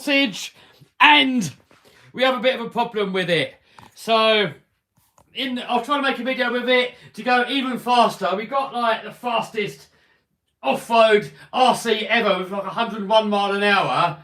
sausage, and we have a bit of a problem with it. So I'll try to make a video with it to go even faster. We got like the fastest off-road RC ever with like 101 mile an hour,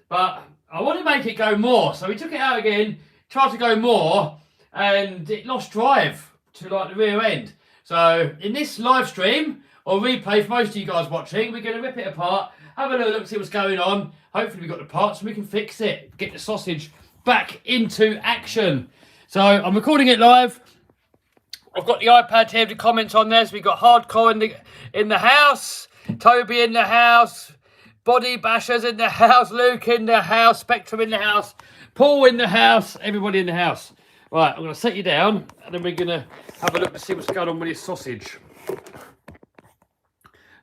but I want to make it go more. So we took it out again, tried to go more, and it lost drive to like the rear end. So in this live stream or replay for most of you guys watching, we're going to rip it apart, have a little look, see what's going on. Hopefully we've got the parts and we can fix it, get the sausage back into action. So I'm recording it live. I've got the iPad here with the comments on there. So we've got Hardcore in the house, Toby in the house, Body Bashers in the house, Luke in the house, Spectrum in the house, Paul in the house, everybody in the house. Right, I'm going to set you down and then we're going to have a look to see what's going on with this sausage.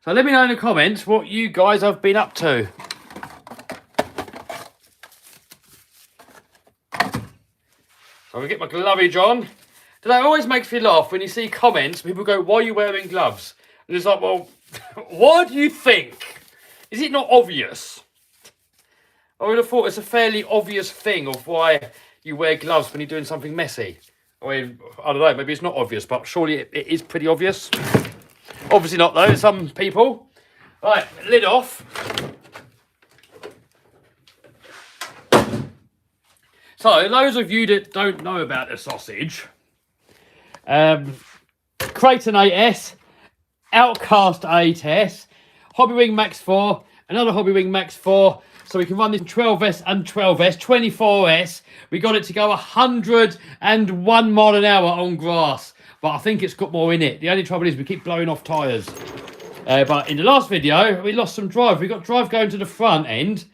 So let me know in the comments what you guys have been up to. So I'm going to get my glovage on. That always makes me laugh when you see comments, people go, why are you wearing gloves? And it's like, well, what do you think? Is it not obvious? I would have thought it's a fairly obvious thing of why you wear gloves when you're doing something messy. I mean, I don't know, maybe it's not obvious, but surely it is pretty obvious. Obviously not though, some people. Right, lid off. So, those of you that don't know about the sausage, Creighton 8S, Outcast 8S, Hobbywing Max 4, another Hobbywing Max 4. So we can run this 12S and 12S, 24S. We got it to go 101 mile an hour on grass. But I think it's got more in it. The only trouble is we keep blowing off tyres. But in the last video, we lost some drive. We got drive going to the front end,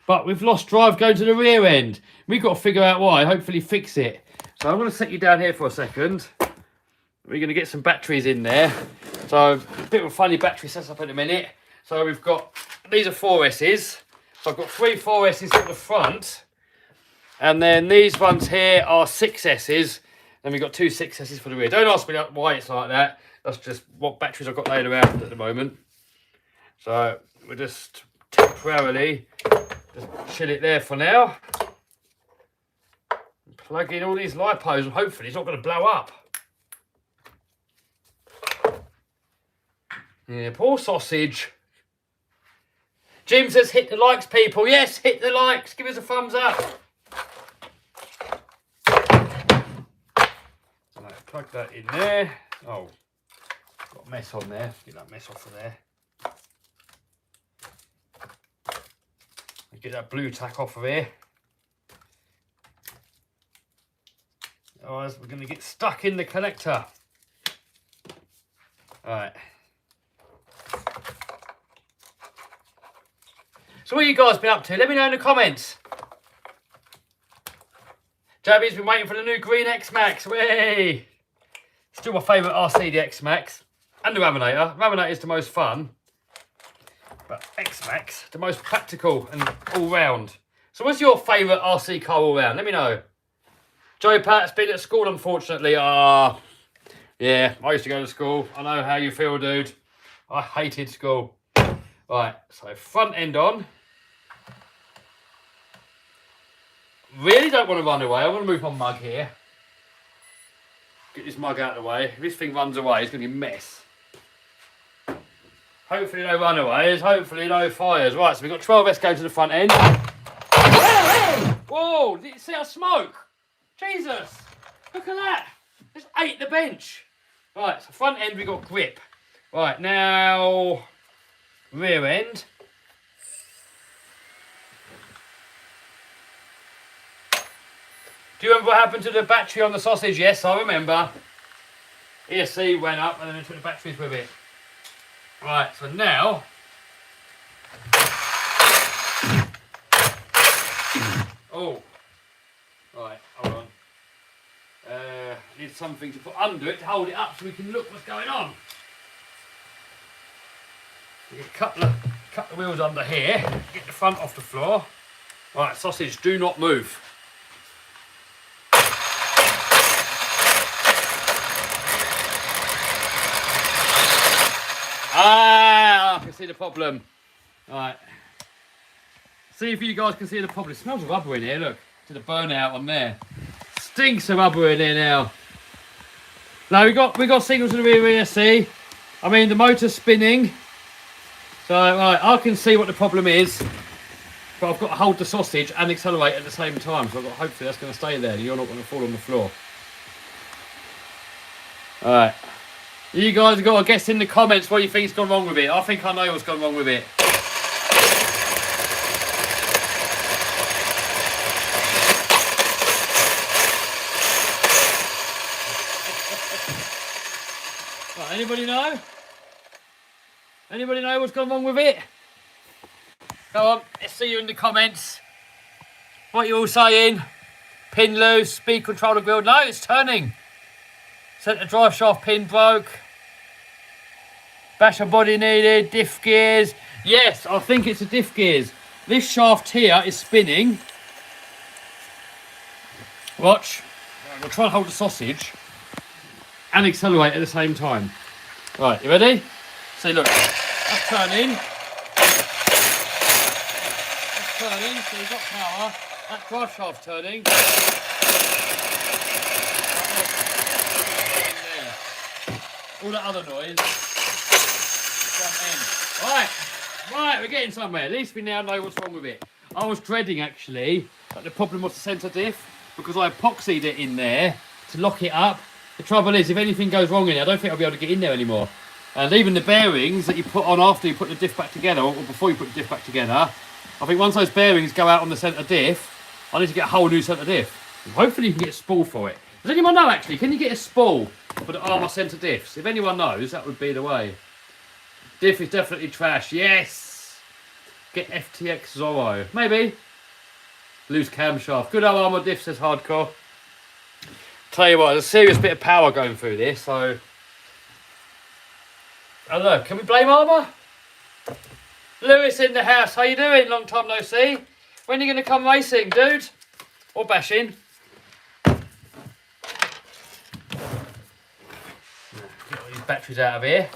but we've lost drive going to the rear end. We've got to figure out why, hopefully fix it. So I'm going to set you down here for a second. We're going to get some batteries in there. So a bit of a funny battery setup in a minute. So we've got, these are 4Ss. So I've got 3 4Ss at the front. And then these ones here are 6Ss. Then we've got 2 6Ss for the rear. Don't ask me why it's like that. That's just what batteries I've got laid around at the moment. So we'll just temporarily just chill it there for now. Plug in all these lipos and hopefully it's not going to blow up. Yeah, poor sausage. Jim says hit the likes, people. Yes, hit the likes. Give us a thumbs up. Right, plug that in there. Oh, got a mess on there. Get that mess off of there. Get that blue tack off of here. Otherwise, we're going to get stuck in the connector. Alright. So what have you guys been up to? Let me know in the comments. Jabby's been waiting for the new green X-Max. Way! Still my favourite RC, the X-Max. And the Raminator. Raminator is the most fun. But X-Max, the most practical and all-round. So what's your favourite RC car all-round? Let me know. Joey Pat's been at school, unfortunately. Yeah, I used to go to school. I know how you feel, dude. I hated school. Right, so front end on. Really don't want to run away. I want to move my mug here. Get this mug out of the way. If this thing runs away, it's going to be a mess. Hopefully no runaways. Hopefully no fires. Right, so we've got 12S going to the front end. Whoa, did you see our smoke? Jesus, look at that. Just ate the bench. Right, so front end we got grip. Right, now rear end. Do you remember what happened to the battery on the sausage? Yes, I remember. ESC went up and then it took the batteries with it. Right, so now oh, right, hold on. Need something to put under it to hold it up so we can look what's going on. You cut the wheels under here, get the front off the floor. Right, sausage, do not move. Ah, I can see the problem. Right. See if you guys can see the problem. It smells of rubber in here, look. To the burnout on there. Stinks of rubber in here now. Now we got signals in the rear see. I mean the motor's spinning. So right, I can see what the problem is. But I've got to hold the sausage and accelerate at the same time. So hopefully that's going to stay there and you're not going to fall on the floor. Alright. You guys have got to guess in the comments what you think's gone wrong with it. I think I know what's gone wrong with it. Right, anybody know? Anybody know what's gone wrong with it? Go on, let's see you in the comments. What you all saying? Pin loose, speed controller wheel. No, it's turning. Centre drive shaft pin broke. Basher body needed. Diff gears. Yes, I think it's the diff gears. This shaft here is spinning. Watch. We'll try and hold the sausage and accelerate at the same time. Right, you ready? See, look, that's turning. That's turning, so you've got power. That drive shaft's turning. All that other noise. Right, we're getting somewhere. At least we now know what's wrong with it. I was dreading actually that the problem was the centre diff because I epoxied it in there to lock it up. The trouble is, if anything goes wrong in it, I don't think I'll be able to get in there anymore. And even the bearings that you put on after you put the diff back together, or before you put the diff back together, I think once those bearings go out on the centre diff, I need to get a whole new centre diff. Hopefully you can get a spool for it. Does anyone know actually, can you get a spool for the Armour centre diffs? If anyone knows, that would be the way. Diff is definitely trash, yes! Get FTX Zorro, maybe. Loose camshaft, good old Armour diff says Hardcore. Tell you what, there's a serious bit of power going through this, so... I don't know, can we blame Armour? Lewis in the house, how you doing? Long time no see. When are you going to come racing, dude? Or bashing? Get all these batteries out of here.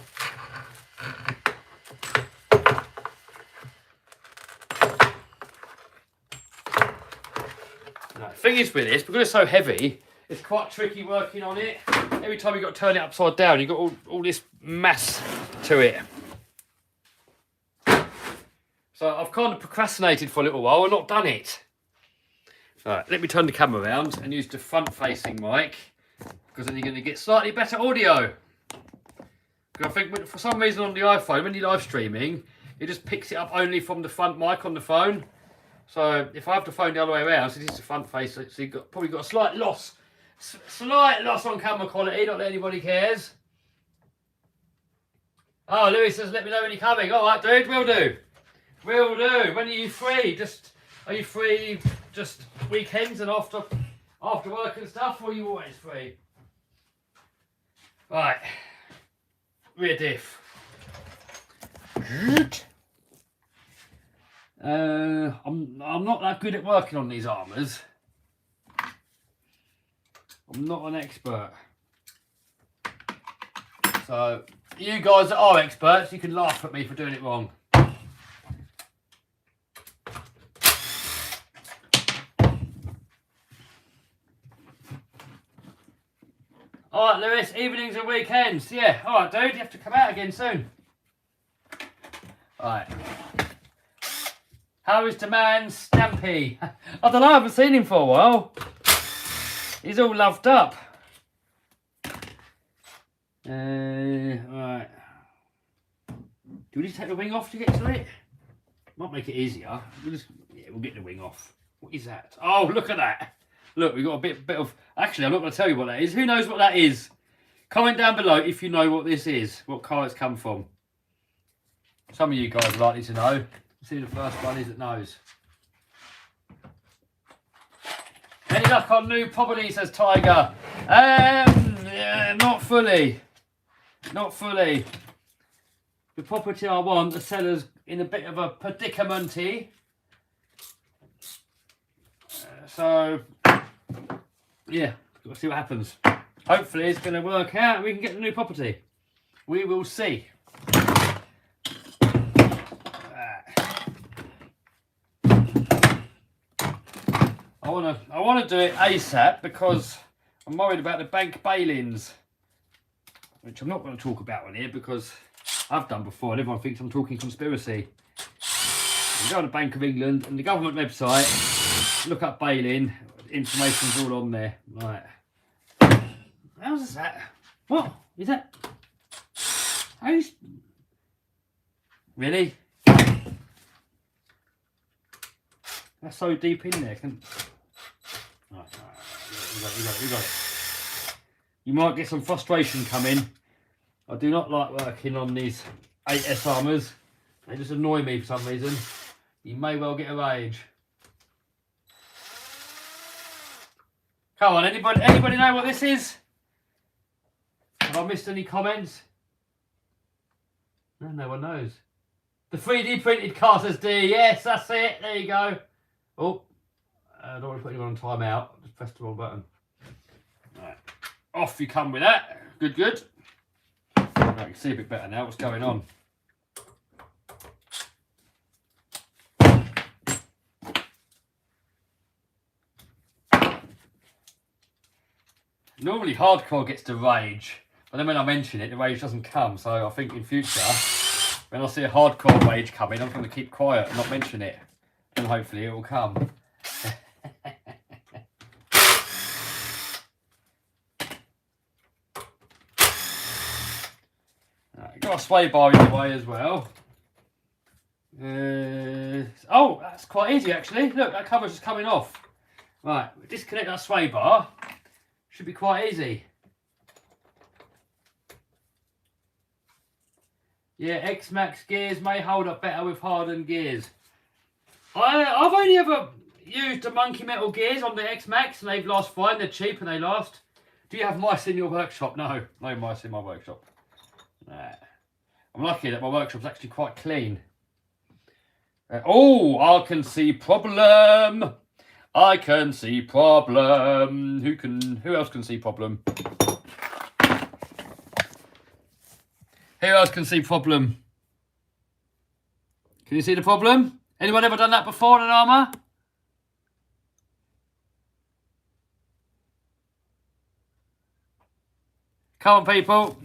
The thing is with this, because it's so heavy, it's quite tricky working on it. Every time you've got to turn it upside down, you've got all this mass to it. So I've kind of procrastinated for a little while and not done it. Right, let me turn the camera around and use the front-facing mic, because then you're going to get slightly better audio. Because I think for some reason on the iPhone, when you're live streaming, it just picks it up only from the front mic on the phone. So if I have the phone the other way around, so this is the front face, so you've probably got a slight loss on camera quality, not that anybody cares. Oh, Louis says, let me know when you're coming. All right, dude, will do. Will do. When are you free? Are you free just weekends and after work and stuff, or are you always free? Right. Rear diff. I'm not that good at working on these Armours. I'm not an expert. So, you guys that are experts, you can laugh at me for doing it wrong. Alright, Lewis, evenings and weekends. Yeah, alright, dude, you have to come out again soon. Alright. How is the man Stampy? I don't know, I haven't seen him for a while. He's all loved up. Right. Do we need to take the wing off to get to it? Might make it easier. We'll get the wing off. What is that? Oh, look at that. Look, we've got a bit of... Actually, I'm not going to tell you what that is. Who knows what that is? Comment down below if you know what this is. What car it's come from. Some of you guys are likely to know. See, the first one is that knows. Any luck on new property, says Tiger? Yeah, not fully. Not fully. The property I want, the seller's in a bit of a predicament-y. So, yeah, got to see what happens. Hopefully it's going to work out and we can get the new property. We will see. I wanna do it ASAP because I'm worried about the bank bail-ins, which I'm not going to talk about on here because I've done before and everyone thinks I'm talking conspiracy. You go on the Bank of England and the government website, look up bail-in, information's all on there. Right. How's that? What is that? How's... Really? That's so deep in there. Right, we got it. You might get some frustration coming. I do not like working on these 8S armours. They just annoy me for some reason. You may well get a rage. Come on, anybody know what this is? Have I missed any comments? No one knows. The 3D printed Carter's D. Yes, that's it. There you go. Oh, I don't want to put anyone on timeout. Just press the wrong button. Right. Off you come with that. Good. Right, I can see a bit better now what's going on. Normally hardcore gets the rage, but then when I mention it, the rage doesn't come. So I think in future, when I see a hardcore rage coming, I'm going to keep quiet and not mention it. And hopefully it will come. Right, got a sway bar in the way as well. Oh, that's quite easy actually. Look, that cover's just coming off. Right, disconnect that sway bar. Should be quite easy. Yeah, X-Max gears may hold up better with hardened gears. I've only ever used the Monkey Metal gears on the X-Max and they've last fine. They're cheap and they last. Do you have mice in your workshop? No mice in my workshop. Nah. I'm lucky that my workshop's actually quite clean. Oh, I can see problem. I can see problem. Who else can see problem? Who else can see problem? Can you see the problem? Anyone ever done that before in an armour? Come on, people.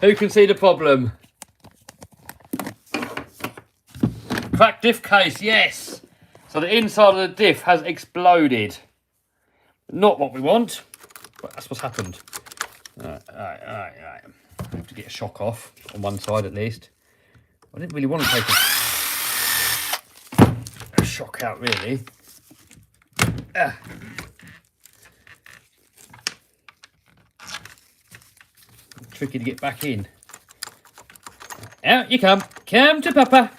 Who can see the problem? Cracked diff case, yes. So the inside of the diff has exploded. Not what we want, but that's what's happened. Right. I have to get a shock off on one side at least. I didn't really want to take a shock out really. Tricky to get back in. Out you come. Come to Papa.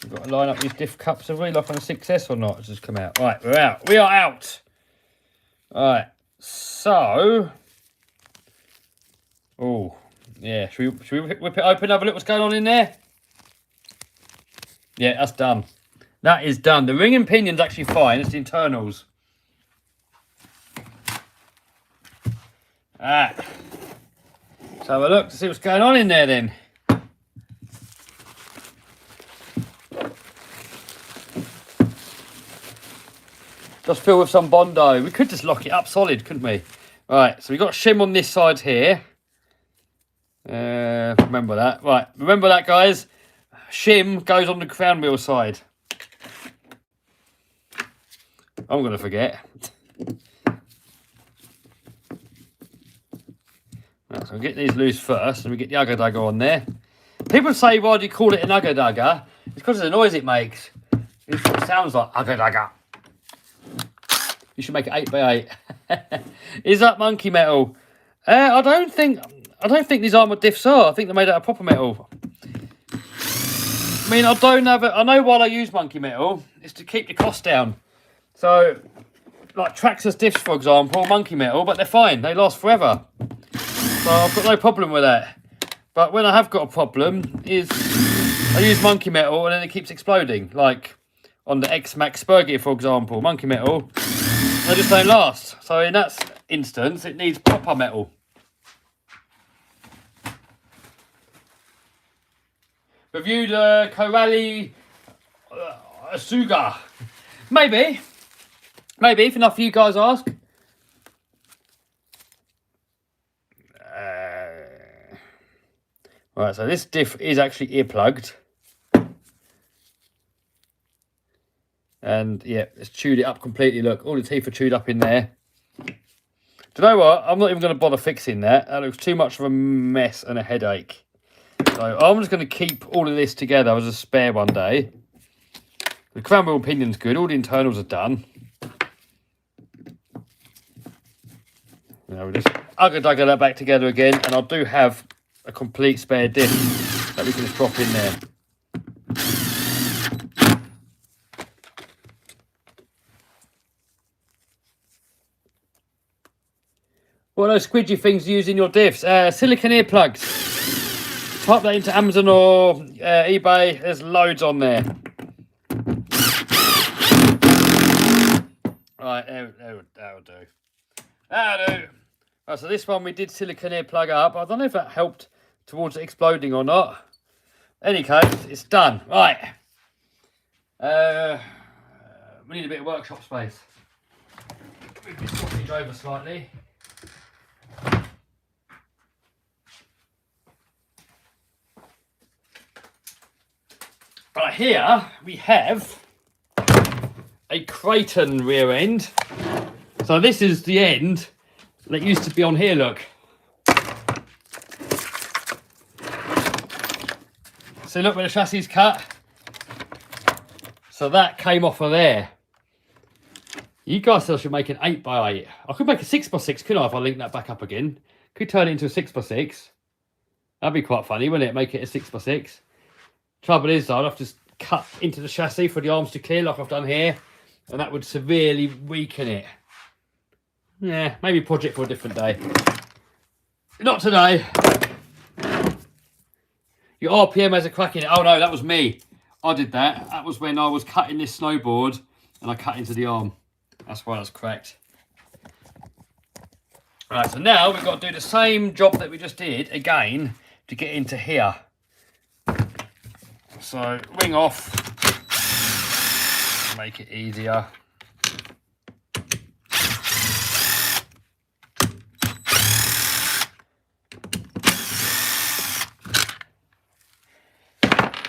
We've got to line up these diff cups. Are we lock on a 6S or not? It's just come out. Right, we're out. We are out. Right. So. Oh, yeah. Should we whip it open? Have a look what's going on in there? Yeah, that's done. That is done. The ring and pinion's actually fine. It's the internals. Alright. Let's have a look to see what's going on in there then. Just fill with some Bondo. We could just lock it up solid, couldn't we? Right, so we've got shim on this side here. Remember that. Right, remember that, guys. Shim goes on the crown wheel side. I'm going to forget. Right, so we'll get these loose first, and we get the ugger dugger on there. People say, why do you call it an ugger dugger? It's because of the noise it makes. It sounds like ugger dugger. You should make it 8x8. Is that monkey metal? I don't think these armour diffs are. I think they're made out of proper metal. I mean, I don't have it. I know why I use monkey metal is to keep the cost down. So, like Traxxas diffs, for example, monkey metal, but they're fine. They last forever. So I've got no problem with that. But when I have got a problem, is I use monkey metal and then it keeps exploding. Like on the X-Max Spur gear, for example, monkey metal. They just don't last. So in that instance, it needs proper metal. Reviewed Corelli Suga. Maybe. Maybe, if enough of you guys ask. Right, so this diff is actually ear-plugged. And, yeah, it's chewed it up completely. Look, all the teeth are chewed up in there. Do you know what? I'm not even going to bother fixing that. That looks too much of a mess and a headache. So I'm just going to keep all of this together as a spare one day. The crown wheel pinion's good. All the internals are done. Now we'll just ugga-dugga that back together again. And I do have a complete spare diff that we can just drop in there. What are those squidgy things you use in your diffs? Silicone earplugs. Type that into Amazon or eBay. There's loads on there. Right, that'll do. That'll do. Right, so this one we did silicone earplug up. I don't know if that helped towards it exploding or not. Any case, it's done. Right. We need a bit of workshop space. Move this sausage over slightly. Right, here we have a Creighton rear end. So this is the end that used to be on here, look. So look where the chassis is cut. So that came off of there. You guys said I should make an 8x8. I could make a 6x6, couldn't I, if I link that back up again? Could turn it into a 6x6. That'd be quite funny, wouldn't it? Make it a 6x6. Trouble is, though, I'd have to cut into the chassis for the arms to clear like I've done here. And that would severely weaken it. Yeah, maybe a project for a different day. Not today. Your RPM has a crack in it. Oh no, that was me. I did that. That was when I was cutting this snowboard and I cut into the arm. That's why that's cracked. Right, so now we've got to do the same job that we just did again to get into here. So ring off. Make it easier.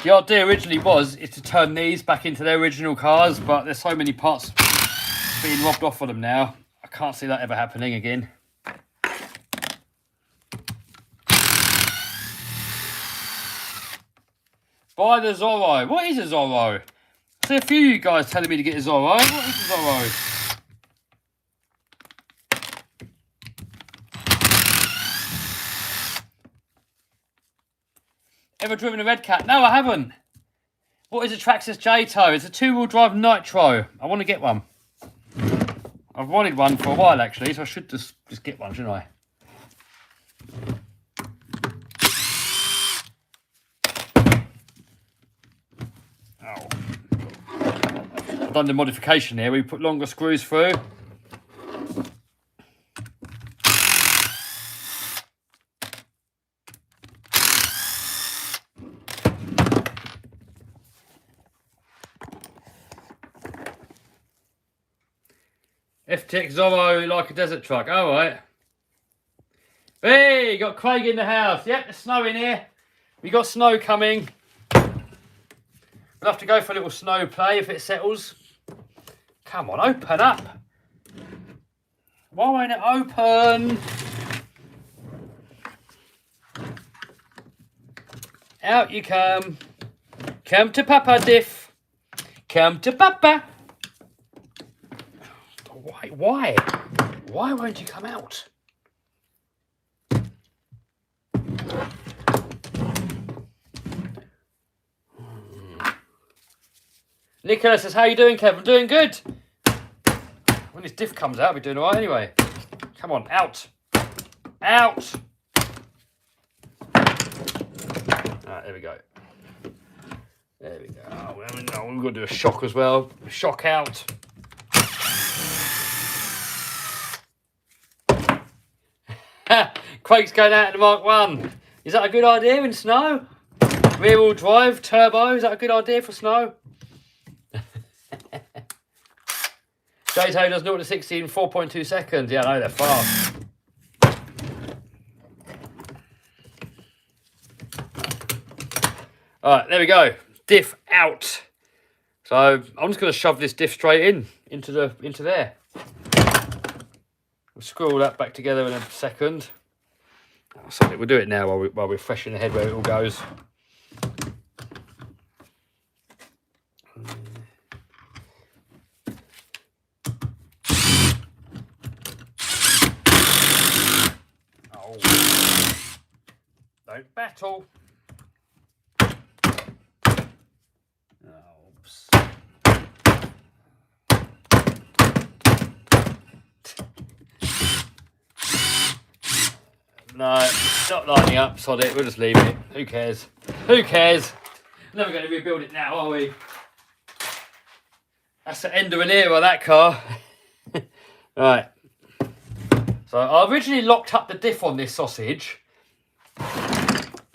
The idea originally is to turn these back into their original cars, but there's so many parts being robbed off of them now. I can't see that ever happening again. Buy the Zorro. What is a Zorro? I see a few of you guys telling me to get a Zorro. What is a Zorro? Ever driven a Red Cat? No, I haven't. What is a Traxxas J-Tow? It's a two-wheel drive nitro. I want to get one. I've wanted one for a while, actually, so I should just get one, shouldn't I? Oh. I've done the modification here. We put longer screws through. FTX Zorro like a desert truck. All right. Hey, got Craig in the house. Yep, there's snow in here. We got snow coming. We'll have to go for a little snow play if it settles. Come on, open up. Why won't it open? Out you come. Come to Papa, Diff. Come to Papa. Why? Why won't you come out? Nicholas says, how you doing, Kev? I'm doing good. When this diff comes out, I'll be doing all right anyway. Come on, out. Out. Alright, there we go. There we go. Oh, we've got to do a shock as well. Shock out. Craig's going out in the Mark 1. Is that a good idea in snow? Rear-wheel drive, turbo, is that a good idea for snow? J-Toe does 0 to 60 in 4.2 seconds. Yeah, I know, they're fast. Alright, there we go. Diff out. So I'm just going to shove this diff straight into there. We'll screw all that back together in a second. So we'll do it now while we're fresh in the head where it all goes. Oh. Don't battle. Oops. No, it's not lining up, sod it, we'll just leave it. Who cares? Who cares? Never going to rebuild it now, are we? That's the end of an era, that car. Right. So I originally locked up the diff on this sausage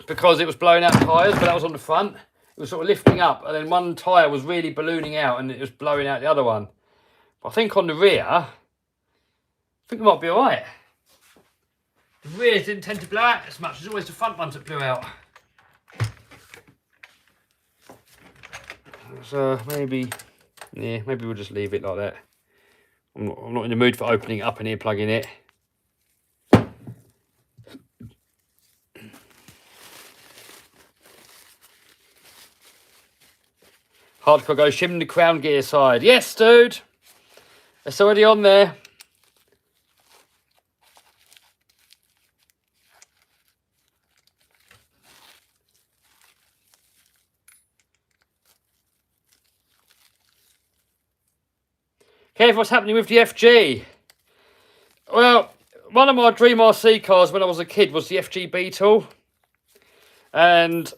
because it was blowing out tyres, but that was on the front. It was sort of lifting up, and then one tyre was really ballooning out and it was blowing out the other one. But I think on the rear, I think it might be alright. The rears didn't tend to blow out as much. It's always the front ones that blew out. So maybe we'll just leave it like that. I'm not in the mood for opening it up and here plugging it. Hardcore goes, shim the crown gear side. Yes, dude. It's already on there. Kev, what's happening with the FG? Well, one of my dream RC cars when I was a kid was the FG Beetle. And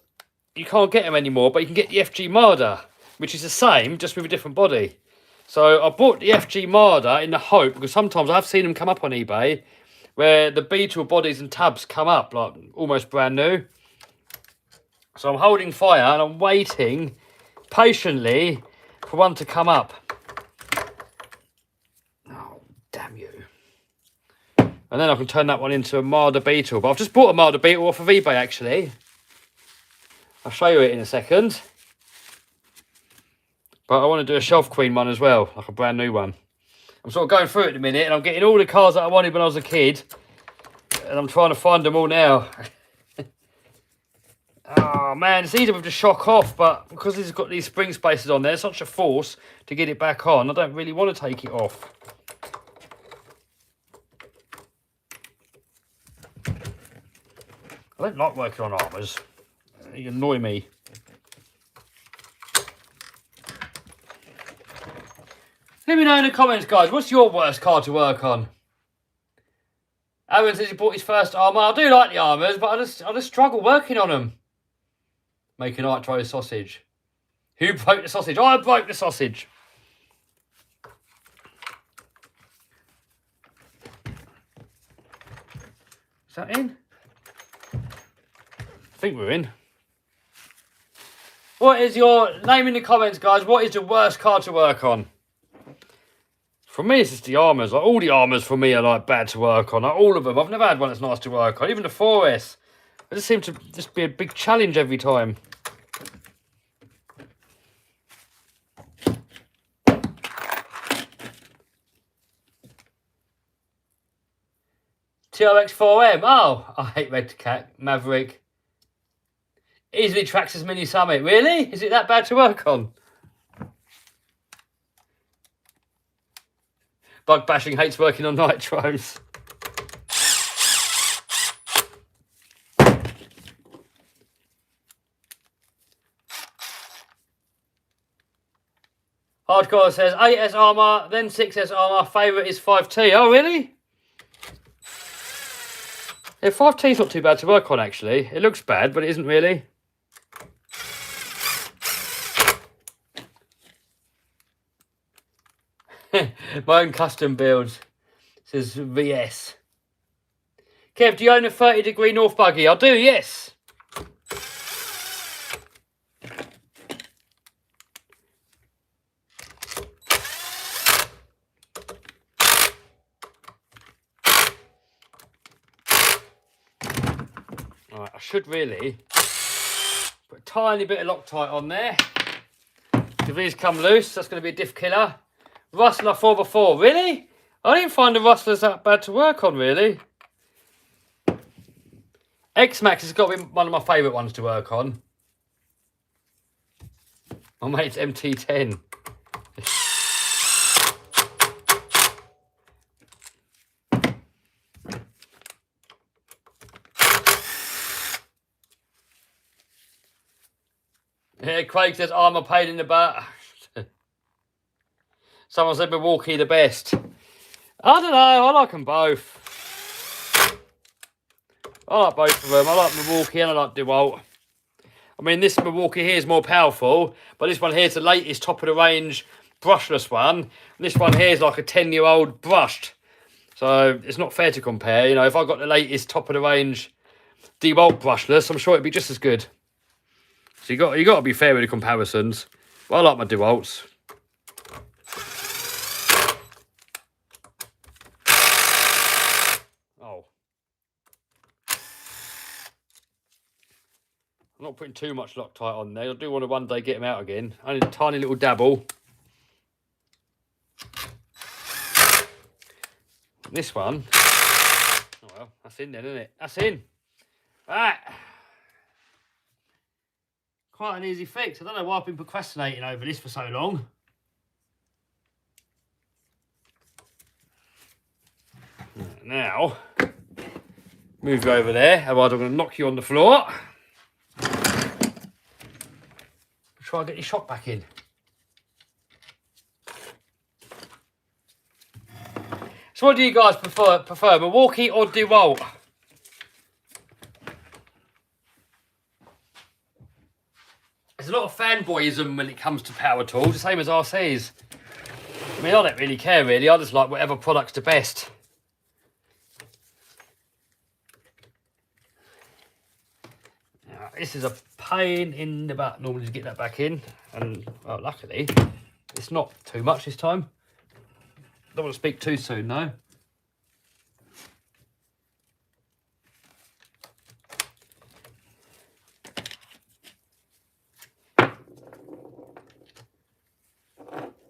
you can't get them anymore, but you can get the FG Marder, which is the same, just with a different body. So I bought the FG Marder in the hope, because sometimes I've seen them come up on eBay, where the Beetle bodies and tubs come up, like almost brand new. So I'm holding fire and I'm waiting patiently for one to come up. Damn you. And then I can turn that one into a Marder Beetle. But I've just bought a Marder Beetle off of eBay, actually. I'll show you it in a second. But I want to do a Shelf Queen one as well, like a brand new one. I'm sort of going through it at the minute, and I'm getting all the cars that I wanted when I was a kid. And I'm trying to find them all now. Oh, man, it's easier with the shock off, but because it's got these spring spacers on there, it's such a force to get it back on. I don't really want to take it off. I don't like working on armours. They annoy me. Let me know in the comments, guys, what's your worst car to work on? Aaron says he bought his first armour. I do like the armours, but I just struggle working on them. Making nitro sausage. Who broke the sausage? I broke the sausage. Is that in? I think we're in. What is your name in the comments, guys? What is the worst car to work on? For me, it's just the armours. Like, all the armours for me are like bad to work on. Like, all of them. I've never had one that's nice to work on. Even the 4S. It just seems to just be a big challenge every time. TRX4M. Oh, I hate Red Cat Maverick. Easily tracks as Mini Summit. Really? Is it that bad to work on? Bug bashing hates working on nitros. Hardcore says 8S armour, then 6S armour. Favourite is 5T. Oh, really? Yeah, 5T's not too bad to work on, actually. It looks bad, but it isn't really. My own custom build. It says VS. Kev, do you own a 30-degree North buggy? I do, yes. Right, I should really put a tiny bit of Loctite on there. If these come loose, that's going to be a diff killer. Rustler 4x4, really? I didn't find the rustlers that bad to work on, really. X-Max has got to be one of my favourite ones to work on. My mate's MT10. Yeah, Craig says, I'm a pain in the butt. Someone said Milwaukee the best. I don't know, I like them both. I like both of them. I like Milwaukee and I like DeWalt. I mean, this Milwaukee here is more powerful, but this one here is the latest top of the range brushless one. And this one here is like a 10-year-old brushed. So it's not fair to compare. You know, if I got the latest top of the range DeWalt brushless, I'm sure it'd be just as good. So you got to be fair with the comparisons. But I like my DeWalts. Oh. I'm not putting too much Loctite on there. I do want to one day get them out again. Only a tiny little dabble. This one. Oh well, that's in then, isn't it? That's in. Right. Quite an easy fix. I don't know why I've been procrastinating over this for so long. Now, move you over there, otherwise I'm going to knock you on the floor. Try and get your shock back in. So what do you guys prefer Milwaukee or DeWalt? There's a lot of fanboyism when it comes to power tools, the same as RCs. I mean, I don't really care really, I just like whatever product's the best. Now, this is a pain in the butt normally to get that back in, and well, luckily it's not too much this time. Don't want to speak too soon though.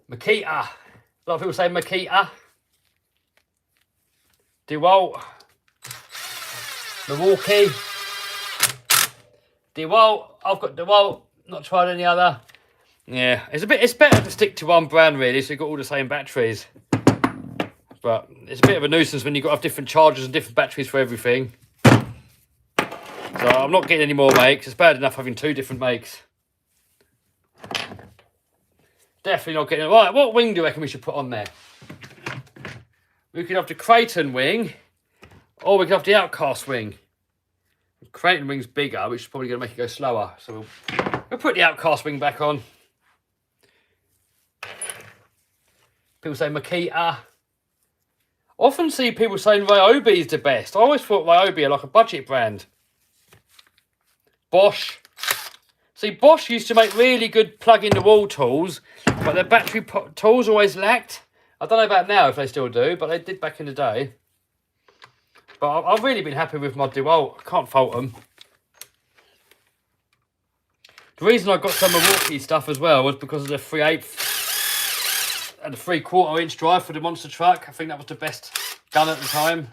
Makita. A lot of people say Makita. DeWalt. Milwaukee. DeWalt. I've got DeWalt. Not tried any other. Yeah, it's better to stick to one brand really, so you've got all the same batteries. But it's a bit of a nuisance when you've got to have different chargers and different batteries for everything. So I'm not getting any more makes. It's bad enough having two different makes. Definitely not getting... Right, what wing do you reckon we should put on there? We could have the Creighton wing, or we could have the Outcast wing. The Creighton wing's bigger, which is probably going to make it go slower. So we'll put the Outcast wing back on. People say Makita. I often see people saying Ryobi is the best. I always thought Ryobi are like a budget brand. Bosch. See, Bosch used to make really good plug-in-the-wall tools, but their battery tools always lacked. I don't know about now if they still do, but they did back in the day. But I've really been happy with my DeWalt. I can't fault them. The reason I got some Milwaukee stuff as well was because of the 3/8 and the 3/4 inch drive for the monster truck. I think that was the best gun at the time.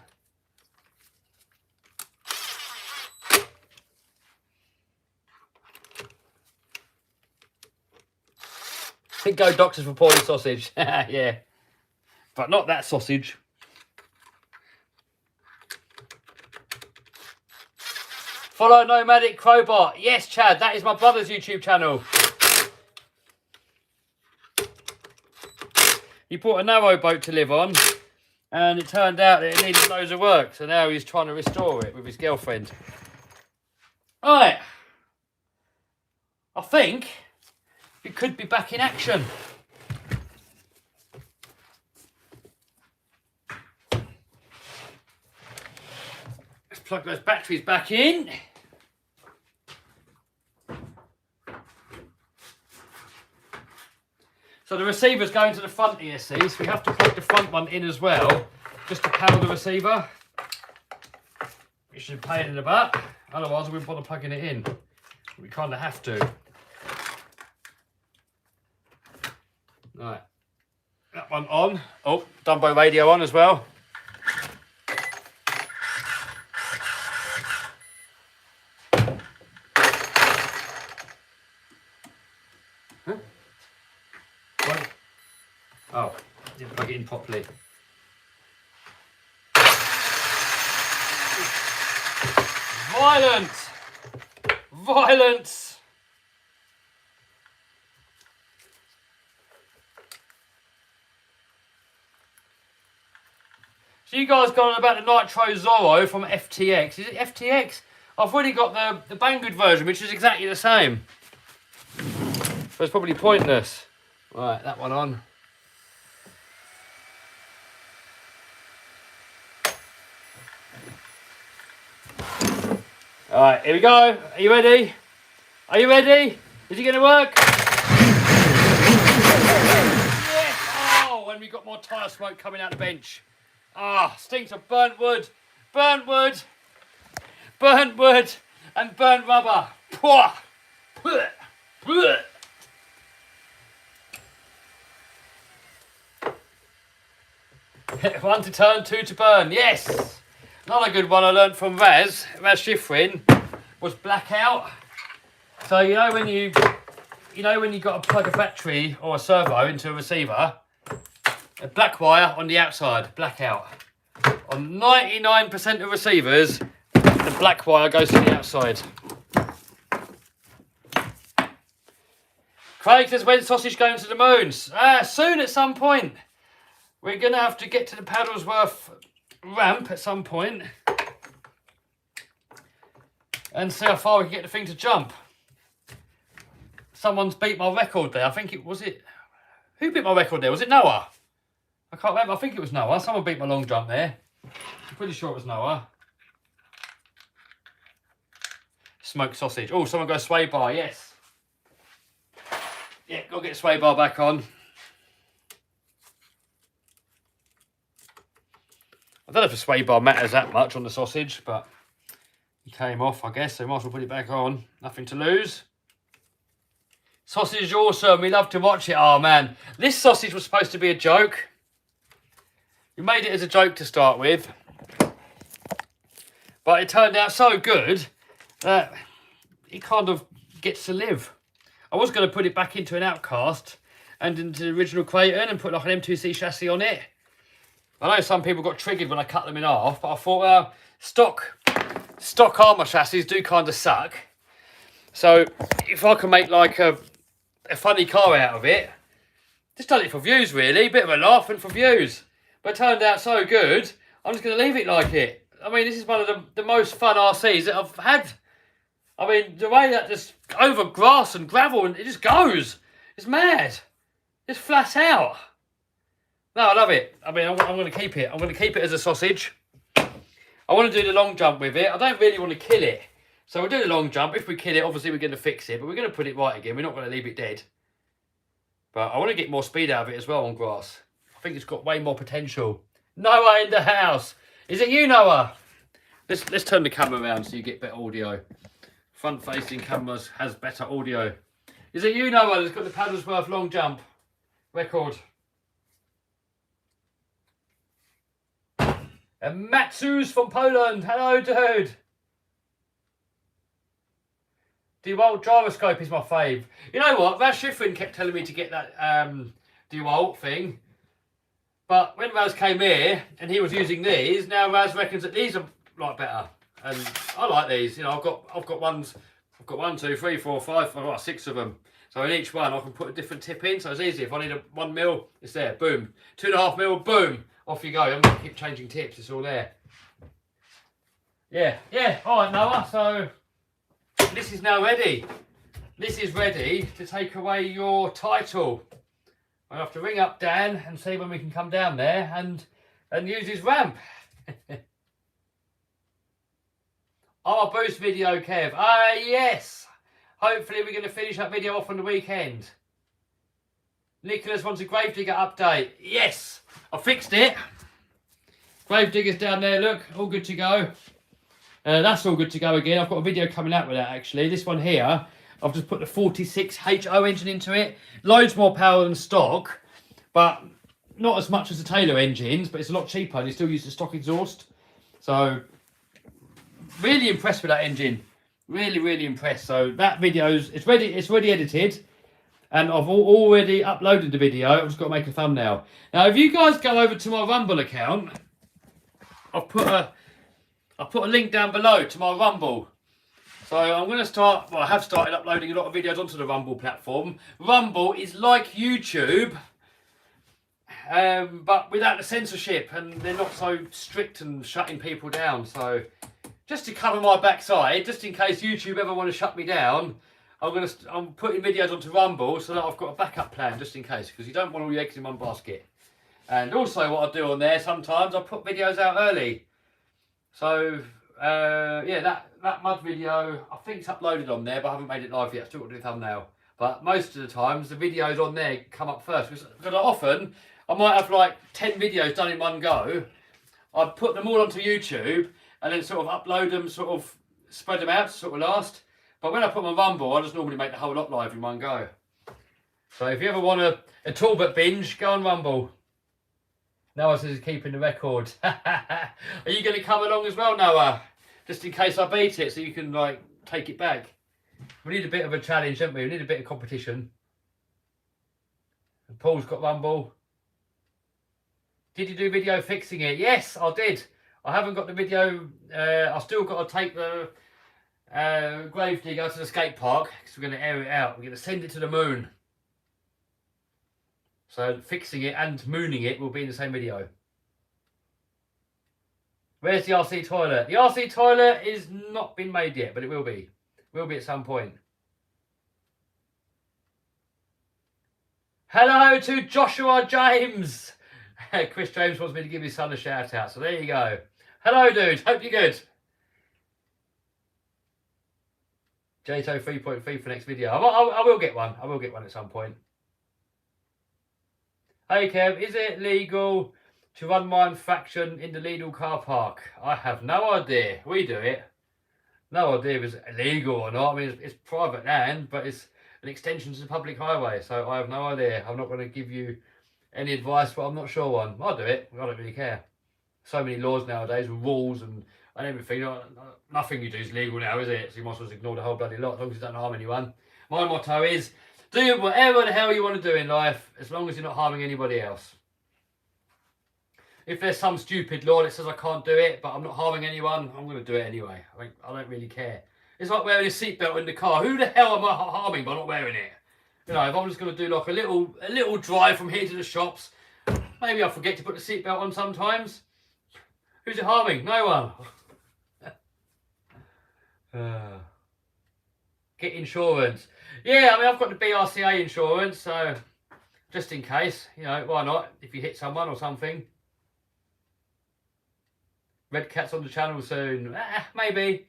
I think go doctors for poorly sausage. Yeah. But not that sausage. Follow Nomadic Crowbot. Yes, Chad, that is my brother's YouTube channel. He bought a narrow boat to live on, and it turned out that it needed loads of work, so now he's trying to restore it with his girlfriend. Right. I think it could be back in action. Let's plug those batteries back in. So the receiver's going to the front here, see? So we have to plug the front one in as well, just to power the receiver. Which is a pain in the butt. Otherwise I wouldn't bother plugging it in. We kind of have to. Right. That one on. Oh, Dumbo radio on as well. Huh? What? Oh, didn't plug it in properly. Violence! Violence! So you guys got on about the Nitro Zorro from FTX. Is it FTX? I've already got the Banggood version, which is exactly the same. So it's probably pointless. Right, that one on. Alright, here we go. Are you ready? Are you ready? Is it going to work? Yes! Oh, and we got more tyre smoke coming out the bench. Ah, stinks of burnt wood. Burnt wood. Burnt wood and burnt rubber. Pwah! Pwah! Pwah! One to turn, two to burn. Yes! Another good one I learned from Raz Schifrin was blackout. So you know when you got to plug a battery or a servo into a receiver, a black wire on the outside, blackout. On 99% of receivers, the black wire goes to the outside. Craig says, when's sausage going to the moons? Soon at some point. We're going to have to get to the Paddlesworth ramp at some point and see how far we can get the thing to jump. Someone's beat my record there. I think it was it. Who beat my record there? Was it Noah? I can't remember. I think it was Noah. Someone beat my long jump there. I'm pretty sure it was Noah. Smoked sausage. Oh, someone goes sway bar. Yes. Yeah, go get sway bar back on. I don't know if the sway bar matters that much on the sausage, but it came off, I guess, so might as well put it back on. Nothing to lose. Sausage is awesome. We love to watch it. Oh, man. This sausage was supposed to be a joke. We made it as a joke to start with. But it turned out so good that it kind of gets to live. I was going to put it back into an Outcast and into the original Creighton and put like an M2C chassis on it. I know some people got triggered when I cut them in half, but I thought, stock armour chassis do kind of suck. So if I can make like a funny car out of it, just done it for views really, bit of a laugh and for views. But it turned out so good, I'm just going to leave it like it. I mean, this is one of the most fun RCs that I've had. I mean, the way that just over grass and gravel, and it just goes. It's mad. It's flat out. No, I love it. I mean, I'm going to keep it. I'm going to keep it as a sausage. I want to do the long jump with it. I don't really want to kill it. So we'll do the long jump. If we kill it, obviously we're going to fix it. But we're going to put it right again. We're not going to leave it dead. But I want to get more speed out of it as well on grass. I think it's got way more potential. Noah in the house. Is it you, Noah? Let's turn the camera around so you get better audio. Front-facing cameras has better audio. Is it you, Noah, that's got the Paddlesworth long jump record? And Matsus from Poland. Hello, dude. DeWalt gyroscope is my fave. You know what? Raz Schifrin kept telling me to get that DeWalt thing. But when Raz came here and he was using these, now Raz reckons that these are a lot better. And I like these. You know, I've got 1, 2, 3, 4, 5, I've got 6 of them. So in each one I can put a different tip in. So it's easy. If I need a 1 mil, it's there. Boom. 2.5 mil, boom. Off you go. I'm going to keep changing tips. It's all there. Yeah. All right, Noah. So this is now ready. This is ready to take away your title. I'll have to ring up Dan and see when we can come down there and use his ramp. Our boost video, Kev. Yes. Hopefully we're going to finish that video off on the weekend. Nicholas wants a Gravedigger update. Yes. I fixed it. Gravedigger's down there, look. All good to go. That's all good to go again. I've got a video coming out with that actually. This one here, I've just put the 46HO engine into it. Loads more power than stock, but not as much as the Taylor engines, but it's a lot cheaper and you still use the stock exhaust. So really impressed with that engine. Really impressed. So that video's it's ready edited, and I've already uploaded the video. I've just got to make a thumbnail. Now if you guys go over to my Rumble account, I've put a link down below to my Rumble. So I'm going to start, well I have started uploading a lot of videos onto the Rumble platform. Rumble is like YouTube, but without the censorship, and they're not so strict and shutting people down. So just to cover my backside, just in case YouTube ever want to shut me down, I'm putting videos onto Rumble so that I've got a backup plan just in case, because you don't want all your eggs in one basket. And also what I do on there, sometimes I put videos out early. So yeah, that mud video, I think it's uploaded on there, but I haven't made it live yet. Still got to do a thumbnail. But most of the times the videos on there come up first, because often I might have like 10 videos done in one go. I put them all onto YouTube and then sort of upload them, sort of spread them out, sort of last. But when I put them on Rumble, I just normally make the whole lot live in one go. So if you ever want a Talbot binge, go on Rumble. Noah says he's keeping the record. Are you going to come along as well, Noah? Just in case I beat it, so you can like take it back. We need a bit of a challenge, don't we? We need a bit of competition. And Paul's got Rumble. Did you do video fixing it? Yes, I did. I haven't got the video. I've still got to take the Gravedigger to the skate park, because we're going to air it out. We're going to send it to the moon. So fixing it and mooning it will be in the same video. Where's the RC toilet? The RC toilet is not been made yet, but it will be. Will be at some point. Hello to Joshua James. Chris James wants me to give his son a shout out, so there you go. Hello, dude. Hope you're good. JTO 3.3 for next video. I will get one. I will get one at some point. Hey, Kev, is it legal to run mine faction in the Lidl car park? I have no idea. We do it. No idea if it's illegal or not. I mean, it's private land, but it's an extension to the public highway, so I have no idea. I'm not going to give you any advice, but I'm not sure on. I'll do it. I don't really care. So many laws nowadays with rules and everything. Nothing you do is legal now, is it? So you might as well ignore the whole bloody lot as long as you don't harm anyone. My motto is, do whatever the hell you want to do in life, as long as you're not harming anybody else. If there's some stupid law that says I can't do it, but I'm not harming anyone, I'm going to do it anyway. I don't really care. It's like wearing a seatbelt in the car. Who the hell am I harming by not wearing it? You know, if I'm just going to do like a little drive from here to the shops, maybe I forget to put the seatbelt on sometimes. Who's it harming? No one. Get insurance. Yeah, I mean, I've got the BRCA insurance, so just in case, you know, why not? If you hit someone or something. Red Cat's on the channel soon. Maybe.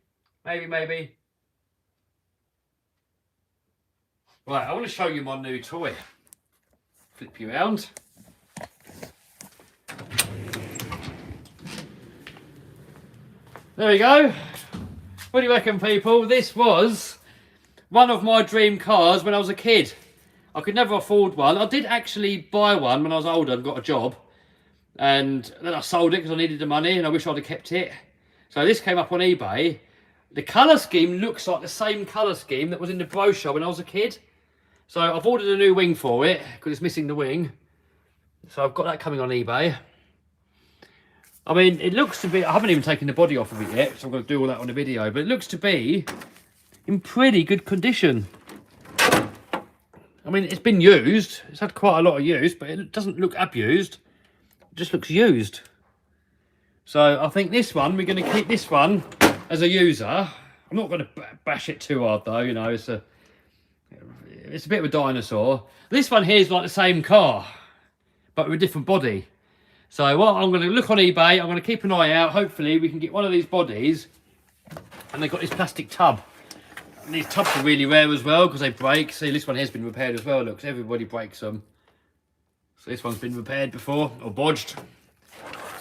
Right, I want to show you my new toy. Flip you around. There we go. What do you reckon, people? This was one of my dream cars when I was a kid. I could never afford one. I did actually buy one when I was older and got a job. And then I sold it because I needed the money and I wish I'd have kept it. So this came up on eBay. The colour scheme looks like the same colour scheme that was in the brochure when I was a kid. So I've ordered a new wing for it because it's missing the wing. So I've got that coming on eBay. I mean, it looks to be, I haven't even taken the body off of it yet, so I'm going to do all that on the video, but it looks to be in pretty good condition. I mean, it's been used. It's had quite a lot of use, but it doesn't look abused. It just looks used. So I think this one, we're going to keep this one as a user. I'm not going to bash it too hard though, you know, it's a bit of a dinosaur. This one here is like the same car, but with a different body. So what I'm going to look on eBay, I'm going to keep an eye out. Hopefully we can get one of these bodies. And they've got this plastic tub. And these tubs are really rare as well because they break. See, this one has been repaired as well. Look, 'cause everybody breaks them. So this one's been repaired before, or bodged.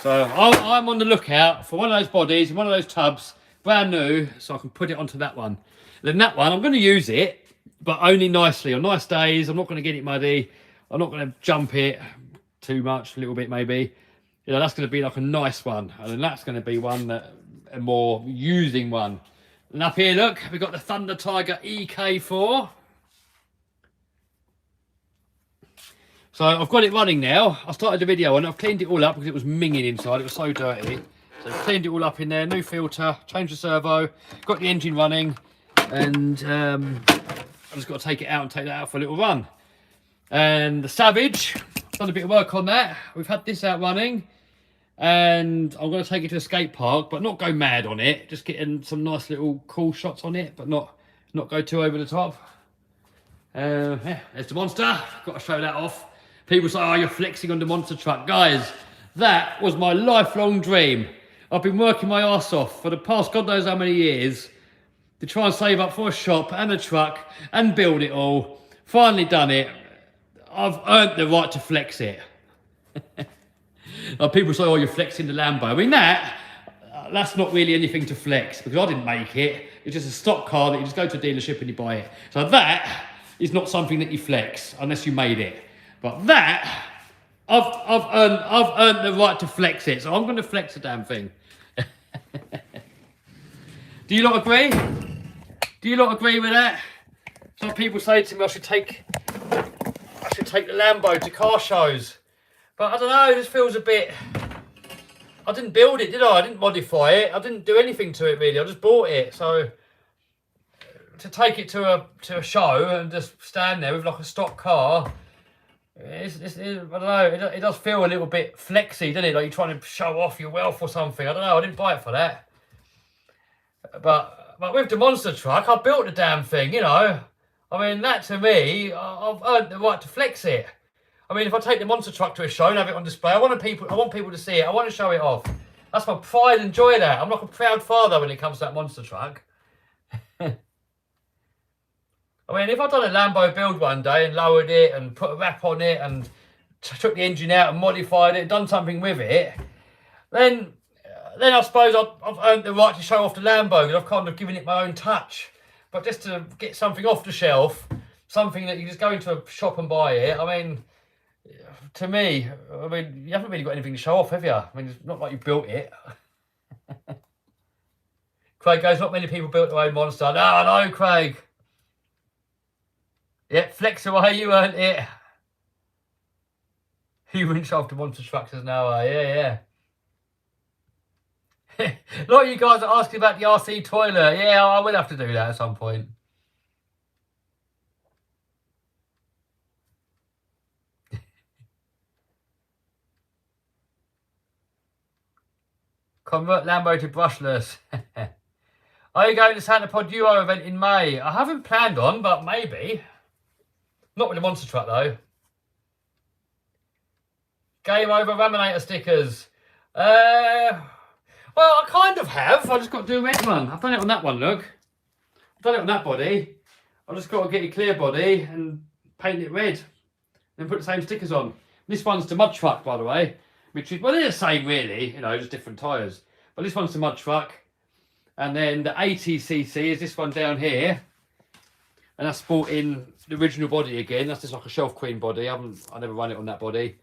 So I'm on the lookout for one of those bodies, one of those tubs brand new, so I can put it onto that one. Then that one, I'm going to use it, but only nicely. On nice days, I'm not going to get it muddy. I'm not going to jump it too much, a little bit maybe. You know, that's going to be like a nice one. And then that's going to be one that, a more using one. And up here, look, we've got the Thunder Tiger EK4. So I've got it running now. I started the video and I've cleaned it all up because it was minging inside. It was so dirty. So I've cleaned it all up in there. New filter, changed the servo, got the engine running, and I've just got to take it out and take that out for a little run. And the Savage, done a bit of work on that. We've had this out running, and I'm going to take it to a skate park, but not go mad on it. Just getting some nice little cool shots on it, but not go too over the top. Yeah, there's the monster. Got to show that off. People say, oh, you're flexing on the monster truck. Guys, that was my lifelong dream. I've been working my arse off for the past God knows how many years to try and save up for a shop and a truck and build it all. Finally done it. I've earned the right to flex it. People say, oh, you're flexing the Lambo. I mean, that's not really anything to flex because I didn't make it. It's just a stock car that you just go to a dealership and you buy it. So that is not something that you flex unless you made it. But that, I've earned the right to flex it. So I'm going to flex the damn thing. Do you lot agree? Do you lot agree with that? Some people say to me I should take the Lambo to car shows. But I don't know, it just feels a bit... I didn't build it, did I? I didn't modify it. I didn't do anything to it, really. I just bought it. So to take it to a show and just stand there with like a stock car, I don't know, it does feel a little bit flexy, doesn't it? Like you're trying to show off your wealth or something. I don't know, I didn't buy it for that. But with the monster truck, I built the damn thing, you know. I mean, that to me, I've earned the right to flex it. I mean, if I take the monster truck to a show and have it on display, I want people to see it. I want to show it off. That's my pride and joy there. I'm like a proud father when it comes to that monster truck. I mean, if I'd done a Lambo build one day and lowered it and put a wrap on it and took the engine out and modified it, done something with it, then I suppose I've earned the right to show off the Lambo because I've kind of given it my own touch. But just to get something off the shelf, something that you just go into a shop and buy it, I mean, to me, you haven't really got anything to show off, have you? I mean, it's not like you built it. Craig goes, not many people built their own monster. No, I know, Craig. Yep, flex away, you earned it. Human shaft monster trucks is now, yeah. A lot of you guys are asking about the RC toilet. Yeah, I will have to do that at some point. Convert Lambo to brushless. Are you going to Santa Pod Duo event in May? I haven't planned on, but maybe. Not with the monster truck though. Game over Raminator stickers. Well, I kind of have. I just got to do a red one. I've done it on that one, look. I've done it on that body. I've just got to get a clear body and paint it red. Then put the same stickers on. This one's the mud truck, by the way. Which is, well, they're the same really, you know, just different tyres. But this one's the mud truck. And then the 80cc is this one down here. And that's brought in the original body again. That's just like a Shelf Queen body. I never run it on that body.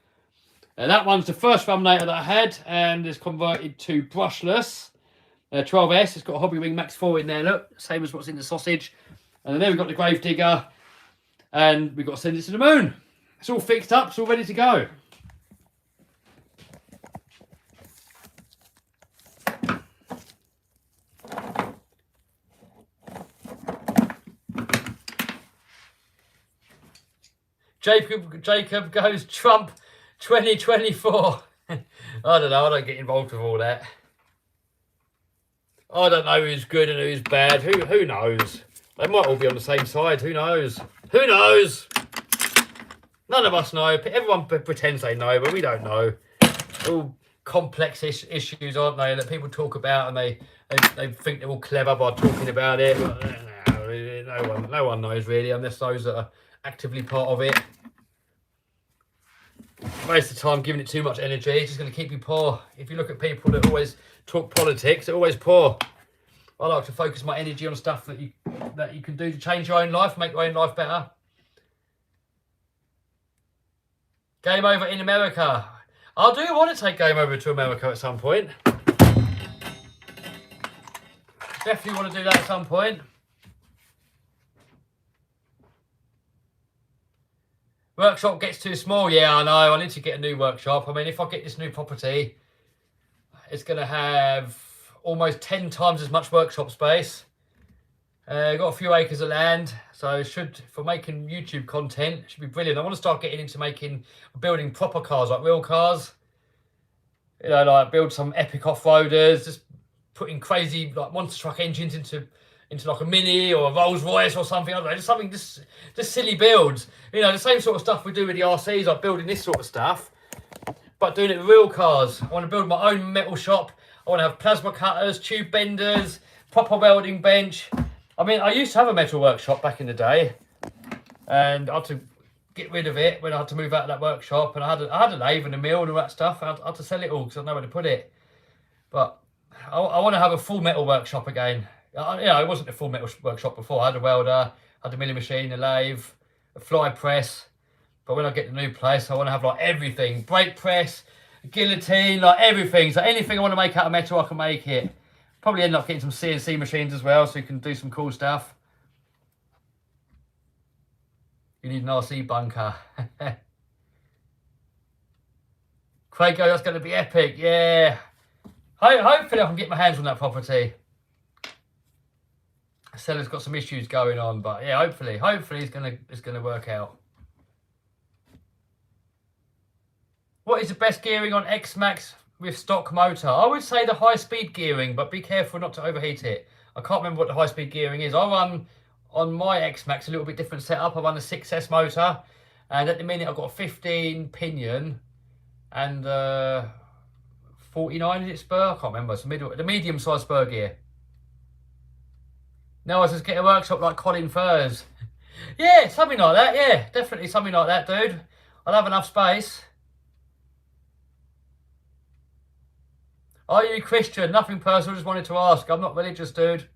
And that one's the first Raminator that I had, and it's converted to brushless. 12S, it's got a Hobby Wing Max 4 in there, look, same as what's in the sausage. And then we've got the Gravedigger, and we've got to send it to the moon. It's all fixed up, it's all ready to go. Jacob goes Trump 2024. I don't know, I don't get involved with all that. I don't know who's good and who's bad. Who knows? They might all be on the same side. Who knows? Who knows? None of us know. Everyone pretends they know, but we don't know. All complex issues, aren't they, that people talk about, and they think they're all clever by talking about it. But no one knows really, unless those that are actively part of it. Most of the time giving it too much energy, it's just going to keep you poor. If you look at people that always talk politics, they're always poor. I like to focus my energy on stuff that you can do to change your own life, make your own life better. Game over in America. I do want to take game over to America at some point. Definitely want to do that at some point. Workshop gets too small. Yeah, I know. I need to get a new workshop. I mean, if I get this new property, it's going to have almost 10 times as much workshop space. Got a few acres of land, so for making YouTube content, it should be brilliant. I want to start getting into building proper cars, like real cars. You know, like build some epic off-roaders, just putting crazy like monster truck engines into like a Mini or a Rolls Royce or something. I don't know, just silly builds. You know, the same sort of stuff we do with the RCs, like building this sort of stuff, but doing it with real cars. I want to build my own metal shop. I want to have plasma cutters, tube benders, proper welding bench. I mean, I used to have a metal workshop back in the day, and I had to get rid of it when I had to move out of that workshop. And I had a lathe and a mill and all that stuff. I had to sell it all because I didn't know where to put it. But I want to have a full metal workshop again. It wasn't a full metal workshop before. I had a welder, had a milling machine, a lathe, a fly press. But when I get the new place, I want to have like everything: brake press, guillotine, like everything. So anything I want to make out of metal, I can make it. Probably end up getting some CNC machines as well, so you can do some cool stuff. You need an RC bunker. Craig, that's going to be epic. Yeah. Hopefully I can get my hands on that property. The seller's got some issues going on, but yeah, hopefully it's gonna work out. What is the best gearing on X-Max with stock motor? I would say the high-speed gearing, but be careful not to overheat it. I can't remember what the high-speed gearing is. I run on my X-Max a little bit different setup. I run a 6S motor, and at the minute I've got a 15 pinion and 49 is it spur? I can't remember. It's the medium-sized spur gear. No, I just get a workshop like Colin Furs. Yeah, something like that. Yeah, definitely something like that, dude. I'll have enough space. Are you Christian? Nothing personal, just wanted to ask. I'm not religious, dude.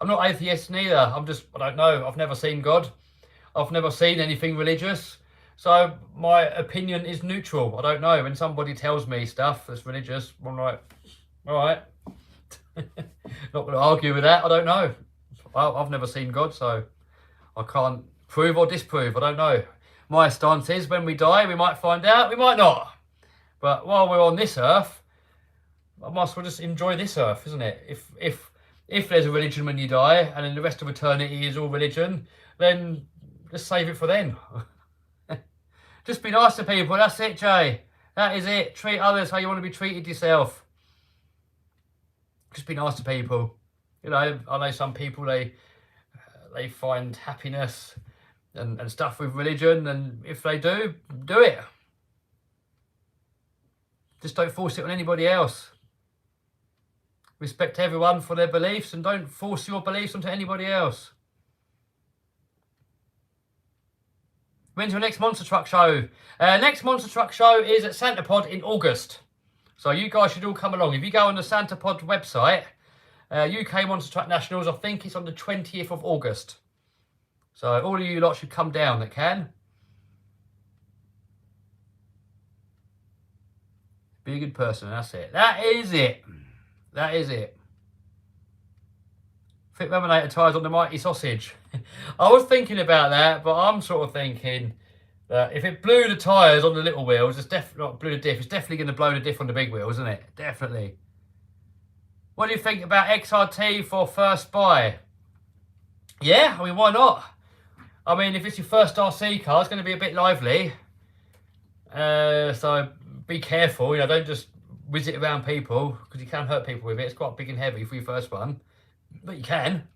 I'm not atheist neither. I don't know. I've never seen God. I've never seen anything religious. So my opinion is neutral. I don't know. When somebody tells me stuff that's religious, I'm like, all right. Not going to argue with that. I don't know. I've never seen God, so I can't prove or disprove. I don't know. My stance is when we die, we might find out, we might not. But while we're on this earth, I might as well just enjoy this earth, isn't it? If there's a religion when you die, and then the rest of eternity is all religion, then just save it for then. Just be nice to people. That's it, Jay. That is it. Treat others how you want to be treated yourself. Just be nice to people. You know, I know some people, they find happiness and stuff with religion, and if they do it. Just don't force it on anybody else. Respect everyone for their beliefs and don't force your beliefs onto anybody else. When's your next Monster Truck show? Next Monster Truck show is at Santa Pod in August. So you guys should all come along. If you go on the Santa Pod website, UK Monster Truck Nationals, I think it's on the 20th of August. So all of you lot should come down that can. Be a good person, that's it. That is it. That is it. Fit laminator tyres on the mighty sausage. I was thinking about that, but I'm sort of thinking that if it blew the tyres on the little wheels, it's definitely not blew the diff. It's definitely going to blow the diff on the big wheels, isn't it? Definitely. What do you think about XRT for first buy? Yeah, I mean, why not? I mean, if it's your first RC car, it's going to be a bit lively. So be careful, you know, don't just whiz it around people, because you can hurt people with it. It's quite big and heavy for your first one, but you can.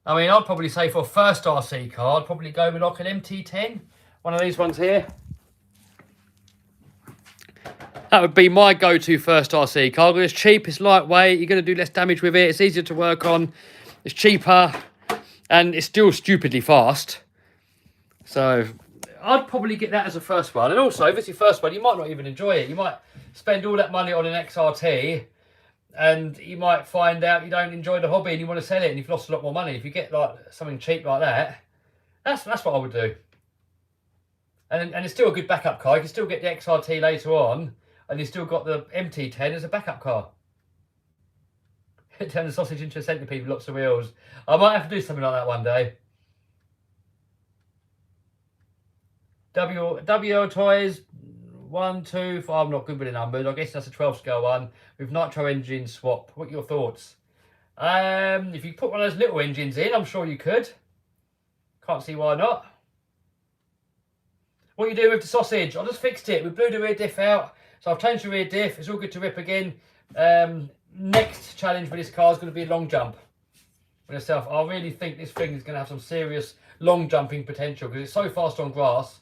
I mean, I'd probably say for a first RC car, I'd probably go with like an MT10, one of these ones here. That would be my go-to first RC car. It's cheap, it's lightweight, you're going to do less damage with it, it's easier to work on, it's cheaper, and it's still stupidly fast. So I'd probably get that as a first one. And also, if it's your first one, you might not even enjoy it. You might spend all that money on an XRT and you might find out you don't enjoy the hobby and you want to sell it and you've lost a lot more money. If you get like something cheap like that, that's what I would do. And it's still a good backup car. You can still get the XRT later on, and you've still got the MT10 as a backup car. Turn the sausage into a centipede with lots of wheels. I might have to do something like that one day. WL Toys 1, 2, 5. I'm not good with the numbers. I guess that's a 12 scale one with nitro engine swap. What are your thoughts? If you put one of those little engines in, I'm sure you could. Can't see why not. What you do with the sausage? I just fixed it. We blew the rear diff out, so I've changed the rear diff. It's all good to rip again. Next challenge for this car is going to be a long jump. For myself, I really think this thing is going to have some serious long jumping potential because it's so fast on grass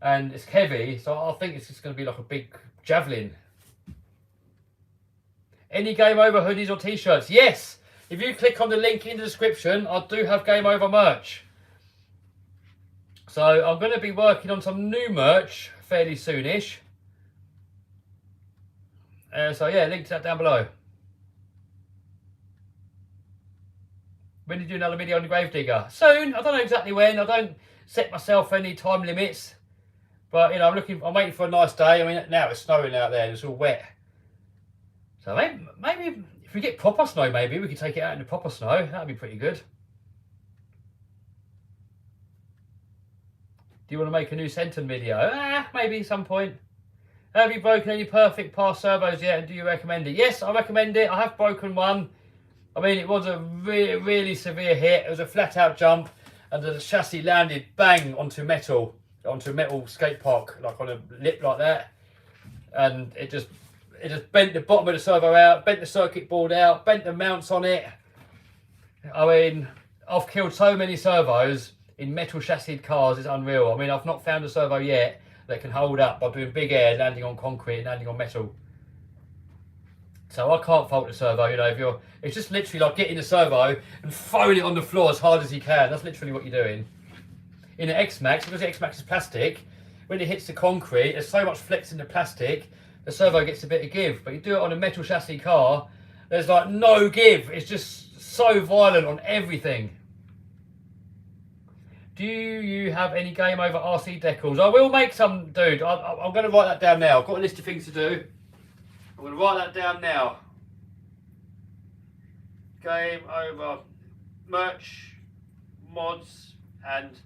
and it's heavy. So I think it's just going to be like a big javelin. Any Game Over hoodies or t-shirts? Yes. If you click on the link in the description, I do have Game Over merch. So I'm going to be working on some new merch fairly soonish. So yeah, link to that down below. When do you do another video on the Gravedigger? Soon. I don't know exactly when. I don't set myself any time limits. But you know, I'm waiting for a nice day. I mean, now it's snowing out there and it's all wet. So maybe if we get proper snow, maybe we could take it out in the proper snow. That'd be pretty good. Do you want to make a new Senton video? Maybe at some point. Have you broken any perfect past servos yet, and do you recommend it? Yes, I recommend it. I have broken one. I mean, it was a really severe hit. It was a flat out jump, and the chassis landed bang onto a metal skate park, like on a lip like that. And it just bent the bottom of the servo out, bent the circuit board out, bent the mounts on it. I mean, I've killed so many servos in metal chassis cars, it's unreal. I mean, I've not found a servo yet that can hold up by doing big air, landing on concrete, landing on metal. So I can't fault the servo, you know, it's just literally like getting the servo and throwing it on the floor as hard as you can. That's literally what you're doing. In the X-Max, because the X-Max is plastic, when it hits the concrete, there's so much flex in the plastic, the servo gets a bit of give. But you do it on a metal chassis car, there's like no give. It's just so violent on everything. Do you have any Game Over RC decals? I will make some, dude. I'm going to write that down now. I've got a list of things to do. I'm going to write that down now. Game Over merch, mods, and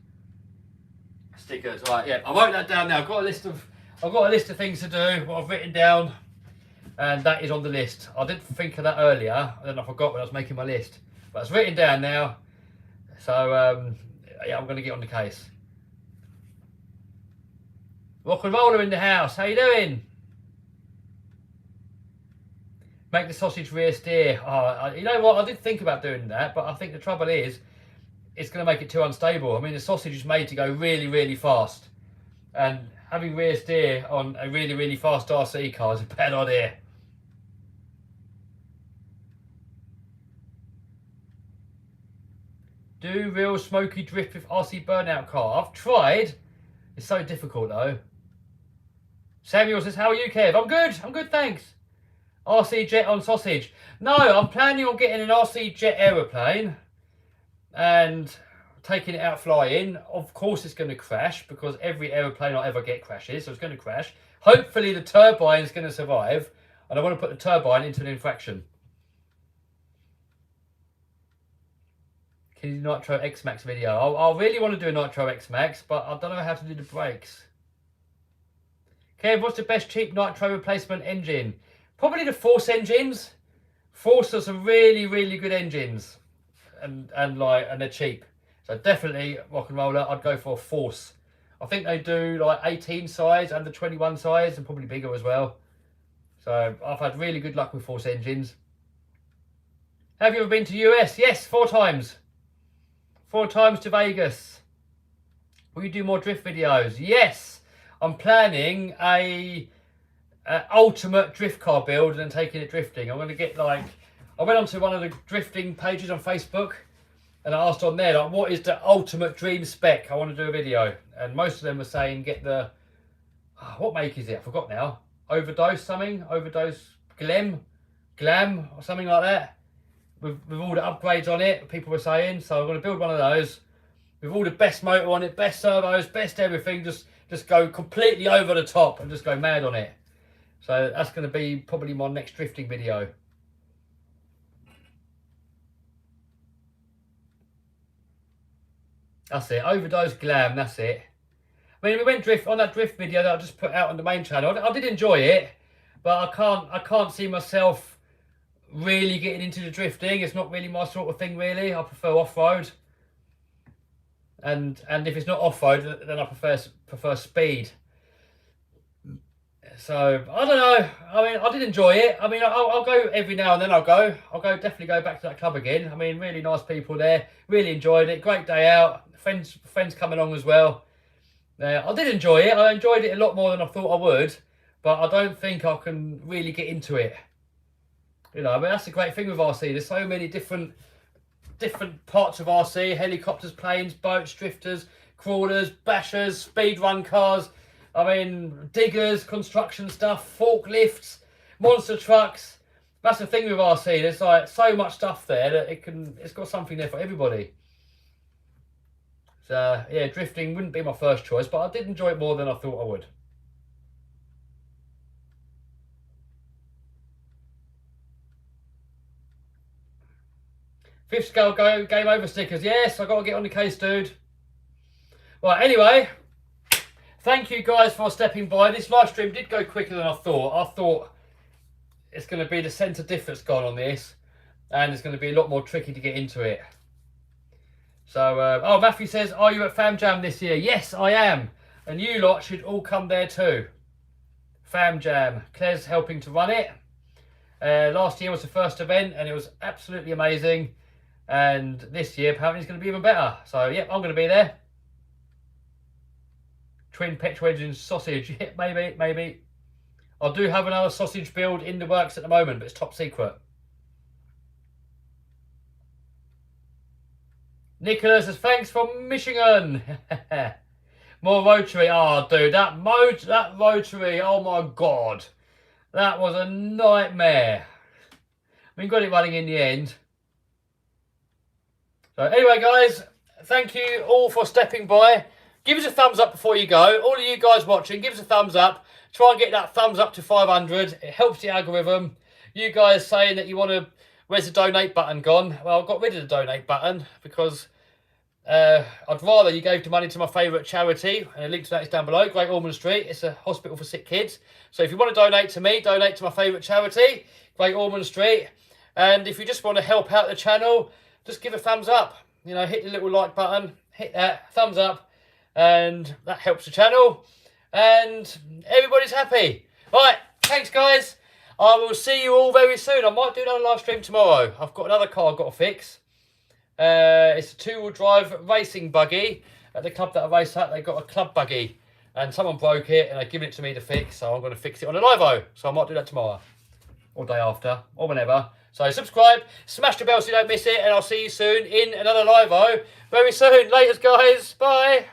stickers. Right, yeah. I wrote that down now. I've got a list of things to do. What I've written down, and that is on the list. I didn't think of that earlier. I forgot when I was making my list, but it's written down now. So yeah, I'm going to get on the case. Rock and Roller in the house. How you doing? Make the sausage rear steer. Oh, you know what? I did think about doing that, but I think the trouble is, it's going to make it too unstable. I mean, the sausage is made to go really fast, and having rear steer on a really fast RC car is a bad idea. Do real smoky drift with RC burnout car. I've tried. It's so difficult though. Samuel says, how are you, Kev? I'm good, thanks. RC jet on sausage. No, I'm planning on getting an RC jet aeroplane and taking it out flying. Of course it's going to crash because every aeroplane I ever get crashes, so it's going to crash. Hopefully the turbine is going to survive, and I want to put the turbine into an infraction. Nitro X-Max video. I really want to do a Nitro X-Max, but I don't know how to do the brakes. Kev, what's the best cheap Nitro replacement engine? Probably the Force engines. Force are some really good engines, and they're cheap. So definitely Rock and Roller. I'd go for a Force. I think they do like 18 size and the 21 size, and probably bigger as well. So I've had really good luck with Force engines. Have you ever been to US? Yes, 4 times. 4 times to Vegas. Will you do more drift videos? Yes, I'm planning a ultimate drift car build and taking it drifting. I'm going to get like, I went onto one of the drifting pages on Facebook and I asked on there like, what is the ultimate dream spec? I want to do a video, and most of them were saying get the what make is it? I forgot now. Overdose Glem. Glam or something like that. With all the upgrades on it, people were saying. So I'm going to build one of those with all the best motor on it, best servos, best everything. Just go completely over the top and just go mad on it. So that's going to be probably my next drifting video. That's it. Overdose glam. That's it. I mean, we went drift on that drift video that I just put out on the main channel. I did enjoy it, but I can't see myself really getting into the drifting. It's not really my sort of thing, really. I prefer off-road, and if it's not off-road, then I prefer speed. So I don't know. I mean, I did enjoy it. I mean, I'll go every now and then. I'll definitely go back to that club again. I mean, really nice people there. Really enjoyed it. Great day out. Friends come along as well. I did enjoy it. I enjoyed it a lot more than I thought I would, but I don't think I can really get into it. You know, I mean, that's the great thing with RC. There's so many different parts of RC: helicopters, planes, boats, drifters, crawlers, bashers, speed run cars. I mean, diggers, construction stuff, forklifts, monster trucks. That's the thing with RC. There's like so much stuff there that it's got something there for everybody. So yeah, drifting wouldn't be my first choice, but I did enjoy it more than I thought I would. Fifth scale game over stickers. Yes, I got to get on the case, dude. Right, anyway, thank you guys for stepping by. This live stream did go quicker than I thought. I thought it's going to be the centre diff that's gone on this, and it's going to be a lot more tricky to get into it. So, oh, Matthew says, are you at Fam Jam this year? Yes, I am. And you lot should all come there too. Fam Jam. Claire's helping to run it. Last year was the first event and it was absolutely amazing. And this year apparently it's going to be even better. So, yep, I'm going to be there. Twin petrol engine sausage. Yeah, maybe. I do have another sausage build in the works at the moment, but it's top secret. Nicholas says, thanks from Michigan. More rotary. Oh, dude, that rotary, oh my God. That was a nightmare. We got it running in the end. So anyway, guys, thank you all for stepping by. Give us a thumbs up before you go. All of you guys watching, give us a thumbs up. Try and get that thumbs up to 500. It helps the algorithm. You guys saying that you want to... Where's the donate button gone? Well, I got rid of the donate button because I'd rather you gave the money to my favourite charity. And a link to that is down below, Great Ormond Street. It's a hospital for sick kids. So if you want to donate to me, donate to my favourite charity, Great Ormond Street. And if you just want to help out the channel, just give a thumbs up. You know, hit the little like button, hit that, thumbs up. And that helps the channel. And everybody's happy. Right, thanks guys. I will see you all very soon. I might do another live stream tomorrow. I've got another car I've got to fix. It's a two-wheel drive racing buggy. At the club that I race at, they got a club buggy. And someone broke it and they've given it to me to fix. So I'm going to fix it on a live-o. So I might do that tomorrow. Or day after. Or whenever. So subscribe. Smash the bell so you don't miss it. And I'll see you soon in another live-o very soon. Laters, guys. Bye.